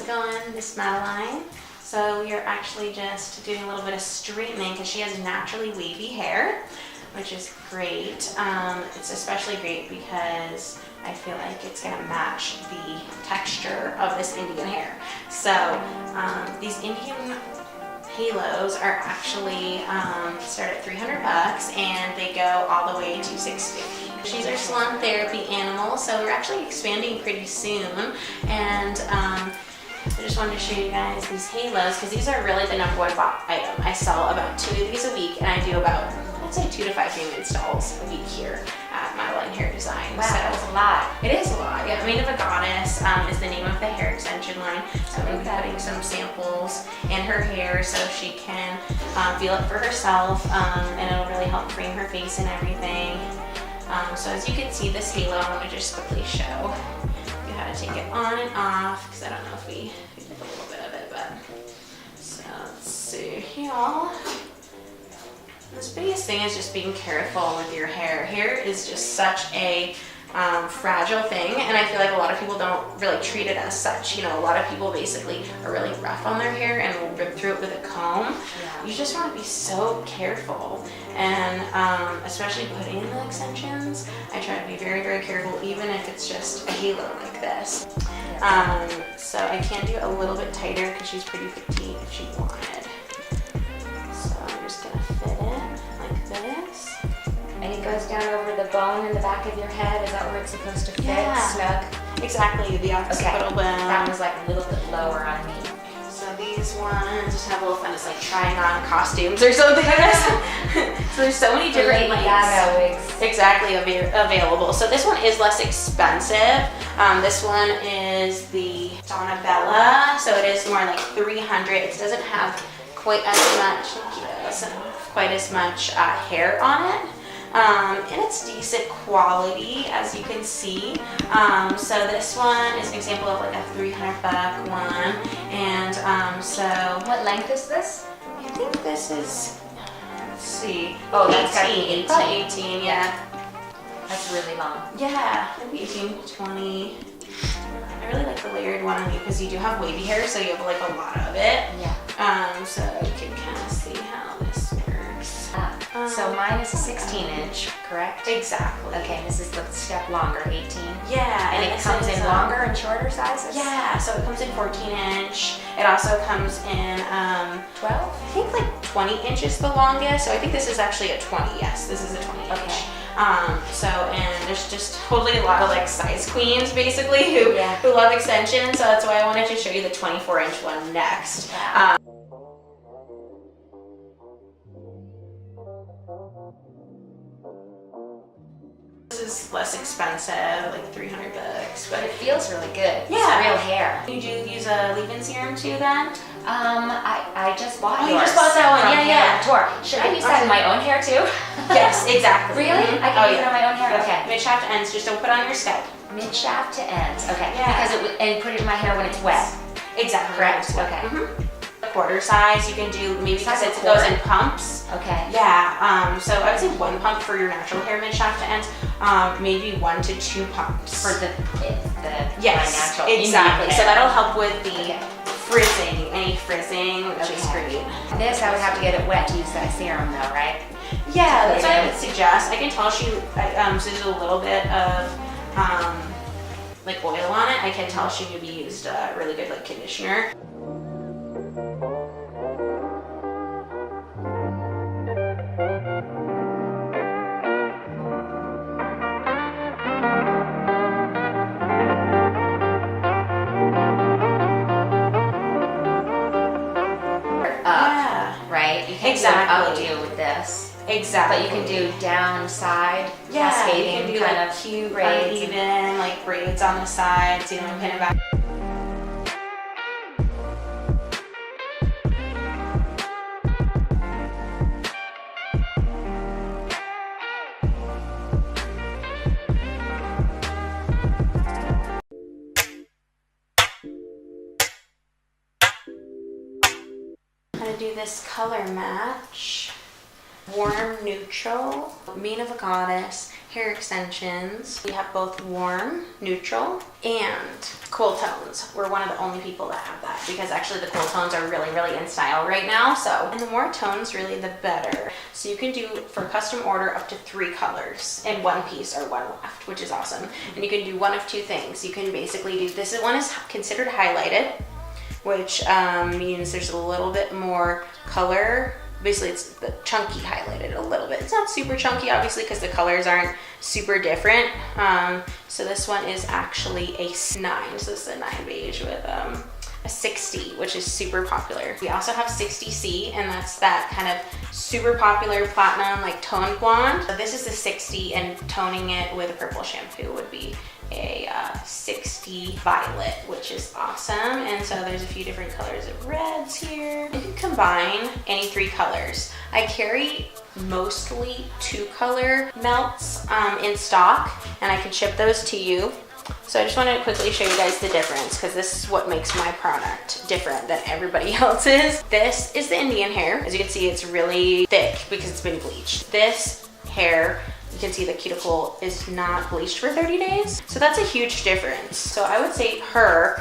going, Miss Madeline. So you're actually just doing a little bit of straightening because she has naturally wavy hair, which is great. It's especially great because I feel like it's gonna match the texture of this Indian hair. So these Indian halos are actually start at $300 and they go all the way to $650. She's our salon therapy animal, so we're actually expanding pretty soon. And I just wanted to show you guys these halos because these are really the #1 item. I sell about 2 of these a week, and I do about, I'd say 2 to 5 new installs a week here at Madeline Hair Design. Wow, so that's a lot. It is a lot. Yeah, Mane of a Goddess is the name of the hair extension line. So I'm going to be putting some samples in her hair so she can feel it for herself, and it'll really help frame her face and everything. So as you can see, this halo, I'm going to just quickly show you how to take it on and off, because I don't know if we did a little bit of it, but so let's see here. This biggest thing is just being careful with your hair. Hair is just such a fragile thing, and I feel like a lot of people don't really treat it as such. You know, a lot of people basically are really rough on their hair and will rip through it with a comb. Yeah. You just want to be so careful, and especially putting in the extensions, I try to be very, very careful, even if it's just a halo like this. So I can do it a little bit tighter because she's pretty petite if she wanted. So I'm just gonna fit it like this. And it goes down over the bone in the back of your head. Is that where it's supposed to fit? Yeah. Snug? Exactly, the occipital bone. That was like a little bit lower on me. So these ones just have a little fun. It's like trying on costumes or something, I guess. So there's so many different Lady lengths. Gaga wigs. Exactly, available. So this one is less expensive. This one is the Donna Bella. So it is more like $300. It doesn't have quite as much, quite as much hair on it. And it's decent quality, as you can see. So this one is an example of like a $300 one. And so What length is this? I think this is, let's see. Oh, that's gotta be 18. Probably 18, yeah. That's really long. Yeah, maybe 18, 20. I really like the layered one on you because you do have wavy hair, so you have like a lot of it. Yeah. So you can kind of see how this works. So mine is a 16-inch, correct? Exactly. Okay, this is the step longer, 18. Yeah. And it this comes is, in longer and shorter sizes? Yeah, so it comes in 14-inch. It also comes in, 12? I think like 20 inches the longest. So I think this is actually a 20. Yes, this is a 20 inch. Okay. And there's just totally a lot of like size queens basically who Yeah. love extensions. So that's why I wanted to show you the 24-inch one next. Wow. This is less expensive, like $300, But but it feels really good. Yeah. It's real hair. you do use a leave-in serum too then? I just bought Oh, yours. you just bought that one. from Yeah, Hair yeah. and Tour. Should I use that in my own hair too? Yes, exactly. Really? Mhm. I can use it on my own hair? Yep. Okay. Mid shaft ends, just don't put it on your scalp. Mid shaft to ends. Okay. Yeah. Because and put it in my hair when it's wet. Exactly. Correct? Okay. The quarter size you can do maybe because Size of it goes quarter? in pumps. Okay. Yeah. So I would say 1 pump for your natural hair mid shaft to ends. Maybe 1 to 2 pumps For the yes, my natural exactly. Indian So hair. that'll help with the Okay. frizzing, any frizzing, which is Okay. great. This I would have to get it wet to use that serum though, right? Yeah, that's put what it I in. would suggest. I can tell she uses a little bit of like oil on it. I can tell she maybe used a really good like conditioner. Yeah, Right? You can't Exactly. do an updo with this. exactly. But you can do downside, yeah, cascading you can do kind like of cute, braids. uneven, like braids on the sides, you know, pin it back. How to do this color match. Warm Neutral, Mane of a Goddess, hair extensions. We have both warm, neutral, and cool tones. We're one of the only people that have that because actually the cool tones are really, really in style right now. So, and the more tones really the better. So you can do for custom order up to 3 colors in one piece or one waft, which is awesome. And you can do one of 2 things. You can basically do, this one is considered highlighted, which means there's a little bit more color. Basically, it's the chunky highlighted a little bit. It's not super chunky, obviously, because the colors aren't super different. So this one is actually a 9. So this is a 9 beige with a 60, which is super popular. We also have 60C, and that's that kind of super popular platinum, like toned blonde. So this is the 60, and toning it with a purple shampoo would be a 60 violet, which is awesome. And so there's a few different colors of reds here. You can combine any 3 colors. I carry mostly 2 color melts in stock, and I can ship those to you. So I just want to quickly show you guys the difference because this is what makes my product different than everybody else's. This is the Indian hair. As you can see, it's really thick because it's been bleached. This hair, you can see the cuticle is not bleached for 30 days. So that's a huge difference. So I would say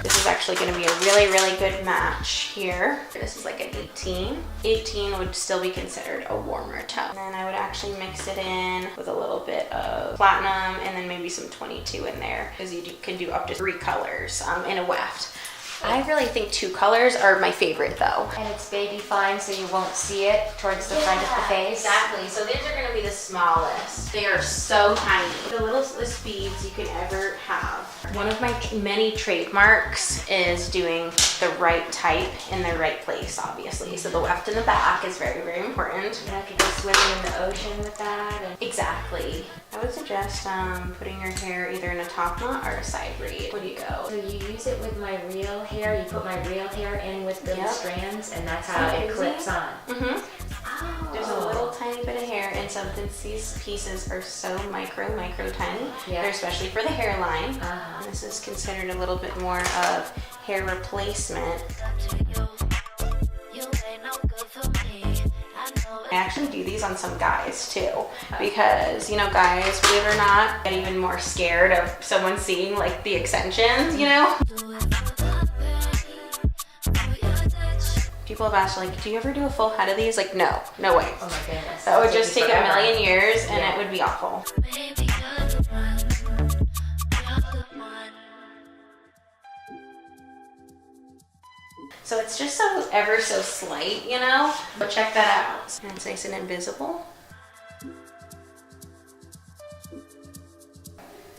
this is actually gonna be a really, really good match here. This is like an 18. 18 would still be considered a warmer tone. And then I would actually mix it in with a little bit of platinum and then maybe some 22 in there because you can do up to 3 colors in a waft. I really think 2 colors are my favorite though. And it's baby fine, so you won't see it towards the front of the face. Exactly. So these are gonna be the smallest. They are so tiny. The littlest beads you can ever have. One of my many trademarks is doing the right type in the right place, obviously. So the left and the back is very, very important. And I could go swimming in the ocean with that. Exactly. I would suggest putting your hair either in a top knot or a side braid. Where do you go? So you use it with my real hair. You put my real hair in with the strands, and that's how it clips on. Mm-hmm. Oh. There's a little tiny bit of hair, and so since these pieces are so micro tiny, they're especially for the hairline. And this is considered a little bit more of hair replacement. I actually do these on some guys too, because you know, guys, believe it or not, get even more scared of someone seeing like the extensions, you know? People have asked like, do you ever do a full head of these? Like, no way. Oh my goodness. That would just take a million years and it would be awful. So it's just so ever so slight, you know? But check that out. And it's nice and invisible.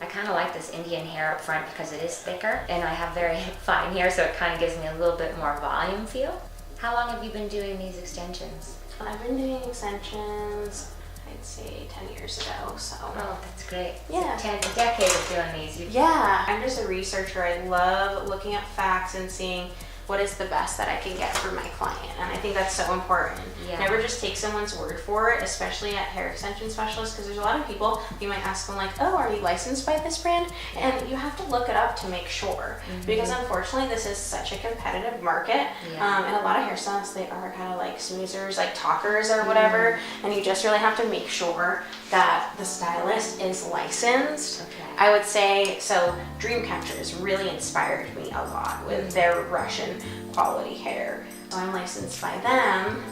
I kind of like this Indian hair up front because it is thicker, and I have very fine hair, so it kind of gives me a little bit more volume feel. How long have you been doing these extensions? I've been doing extensions, I'd say 10 years ago, so. Oh, that's great. Yeah. So a decade of doing these. Yeah, I'm just a researcher. I love looking at facts and seeing what is the best that I can get for my client, and I think that's so important. Yeah. Never just take someone's word for it, especially at hair extension specialists, because there's a lot of people, you might ask them like, oh, are you licensed by this brand? And you have to look it up to make sure, because unfortunately this is such a competitive market, and a lot of hairstylists, they are kind of like snoozers, like talkers or whatever, and you just really have to make sure that the stylist is licensed. Okay. I would say, so Dreamcatchers really inspired me a lot with their Russian quality hair. So I'm licensed by them.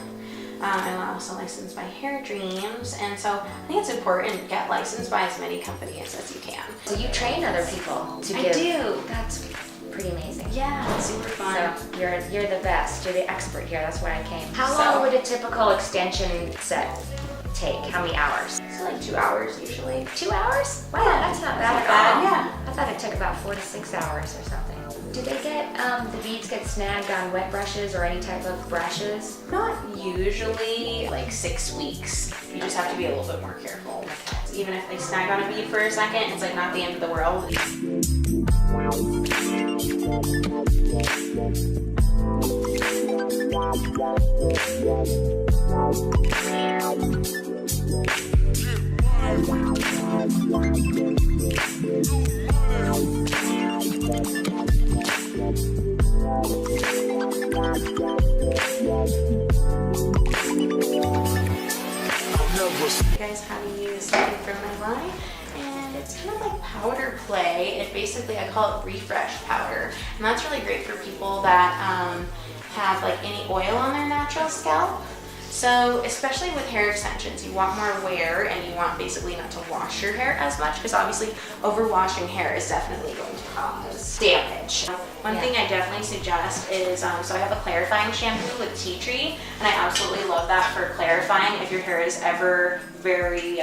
I'm also licensed by Hair Dreams, and so I think it's important to get licensed by as many companies as you can. So you train other people to I give. do. That's pretty amazing. Yeah, it's super fun. So you're the best. You're the expert here. That's why I came. How So- long would a typical extension set take? How many hours? It's like 2 hours usually. 2 hours? Wow, Yeah, that's not that's bad not at all. bad, I thought it took about 4 to 6 hours or something. Do they get the beads get snagged on wet brushes or any type of brushes? Not usually like 6 weeks. You just have to be a little bit more careful. Even if they snag on a bead for a second, it's like not the end of the world. guys how to use something from my line. And it's kind of like powder play. It basically, I call it refresh powder. And that's really great for people that have like any oil on their natural scalp. So especially with hair extensions, you want more wear and you want basically not to wash your hair as much, because obviously overwashing hair is definitely going to cause damage. One thing I definitely suggest is, so I have a clarifying shampoo with tea tree, and I absolutely love that for clarifying if your hair is ever very,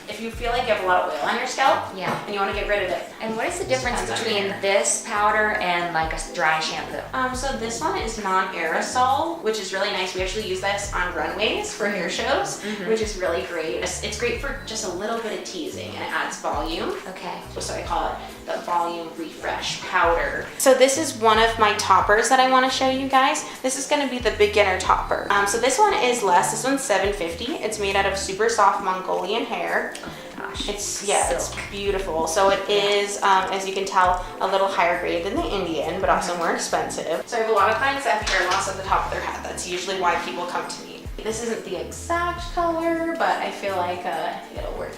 if you feel like you have a lot of oil on your scalp and you want to get rid of it. And what is the difference between this powder and like a dry shampoo? So this one is non-aerosol, which is really nice. We actually use this on runways for hair shows, which is really great. It's great for just a little bit of teasing, and it adds volume. Okay. So I call it the volume refresh powder. So this is one of my toppers that I want to show you guys. This is going to be the beginner topper. So this one is less. This one's $7.50. It's made out of super soft Mongolian hair. Gosh, it's beautiful. So it is, as you can tell, a little higher grade than the Indian, but also more expensive. So I have a lot of clients that have hair loss at the top of their head. That's usually why people come to me. This isn't the exact color, but I feel like it'll work.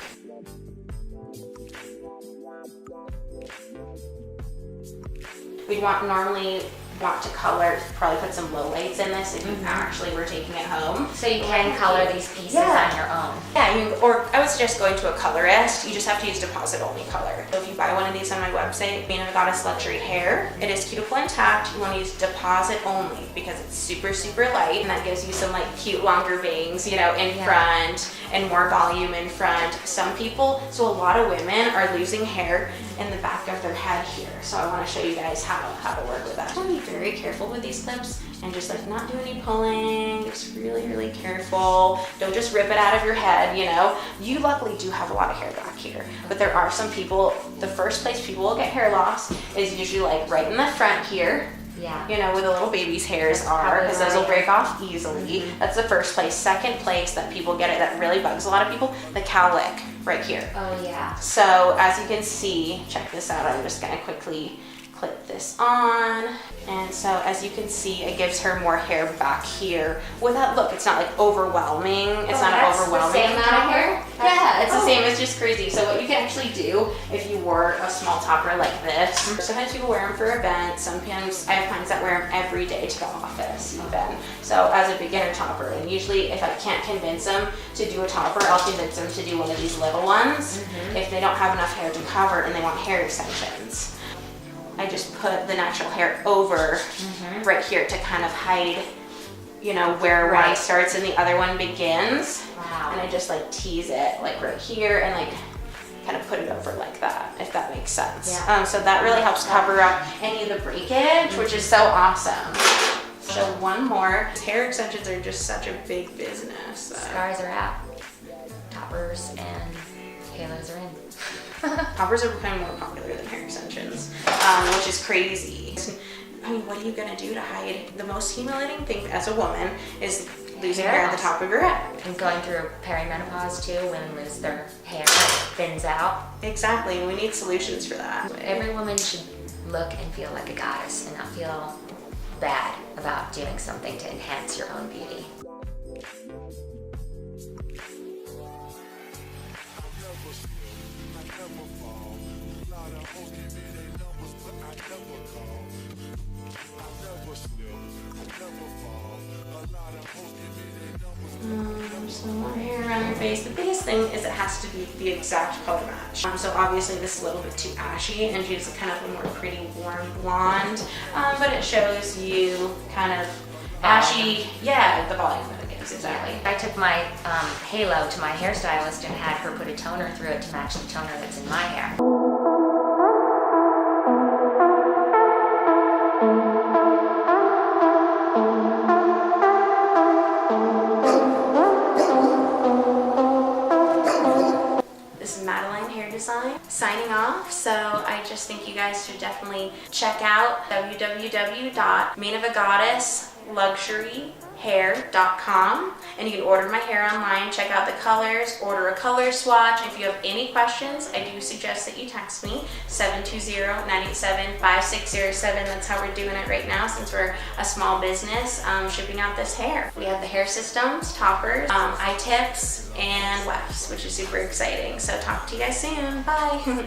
We'd normally want to color, probably put some low lights in this if you actually were taking it home. So you can color these pieces on your own. Yeah, or I would suggest going to a colorist. You just have to use deposit only color. So if you buy one of these on my website, Mina the Goddess Luxury Hair, it is cuticle intact. You want to use deposit only because it's super, super light, and that gives you some like cute longer bangs, you know, in front and more volume in front. Some people, so a lot of women are losing hair in the back of their head here. So I want to show you guys how to work with that. Be very careful with these clips and just like not do any pulling. Just really, really careful. Don't just rip it out of your head, you know. You luckily do have a lot of hair back here, but there are some people, the first place people will get hair loss is usually like right in the front here. Yeah. You know, where the little baby's hairs are, because those will break off easily. That's the first place. Second place that people get it, that really bugs a lot of people, the cowlick right here. Oh yeah. So as you can see, check this out. I'm just gonna quickly clip this on. And so as you can see, it gives her more hair back here without, look, it's not like overwhelming. It's not an overwhelming amount of hair. Yeah, it's the same, it's just crazy. So what you can actually do if you wore a small topper like this, sometimes people wear them for events, sometimes I have clients that wear them every day to the office even. So as a beginner topper, and usually if I can't convince them to do a topper, I'll convince them to do one of these little ones if they don't have enough hair to cover and they want hair extensions. I just put the natural hair over right here to kind of hide, you know, where one starts and the other one begins. Wow. And I just like tease it like right here and like kind of put it over like that, if that makes sense. Yeah. So that really helps cover up any of the breakage, which is so awesome. So one more. Hair extensions are just such a big business. Scars are out. Toppers and halos are in. Toppers are becoming more popular than hair extensions, which is crazy. I mean, what are you gonna do to hide? The most humiliating thing as a woman is losing hair at the top of your head. And going through perimenopause too, women lose their hair, thins out. Exactly, and we need solutions for that. Every woman should look and feel like a goddess and not feel bad about doing something to enhance your own beauty. Some more hair around your face. The biggest thing is it has to be the exact color match. So obviously this is a little bit too ashy and she's kind of a more pretty warm blonde, but it shows you kind of ashy, the volume that it gives, exactly. I took my halo to my hairstylist and had her put a toner through it to match the toner that's in my hair. Signing off, so I just think you guys should definitely check out www.minathegoddessluxuryhair.com hair.com, and you can order my hair online, check out the colors, order a color swatch. If you have any questions, I do suggest that you text me, 720-987-5607. That's how we're doing it right now since we're a small business, shipping out this hair. We have the hair systems, toppers, eye tips, and wefts, which is super exciting. So talk to you guys soon. Bye.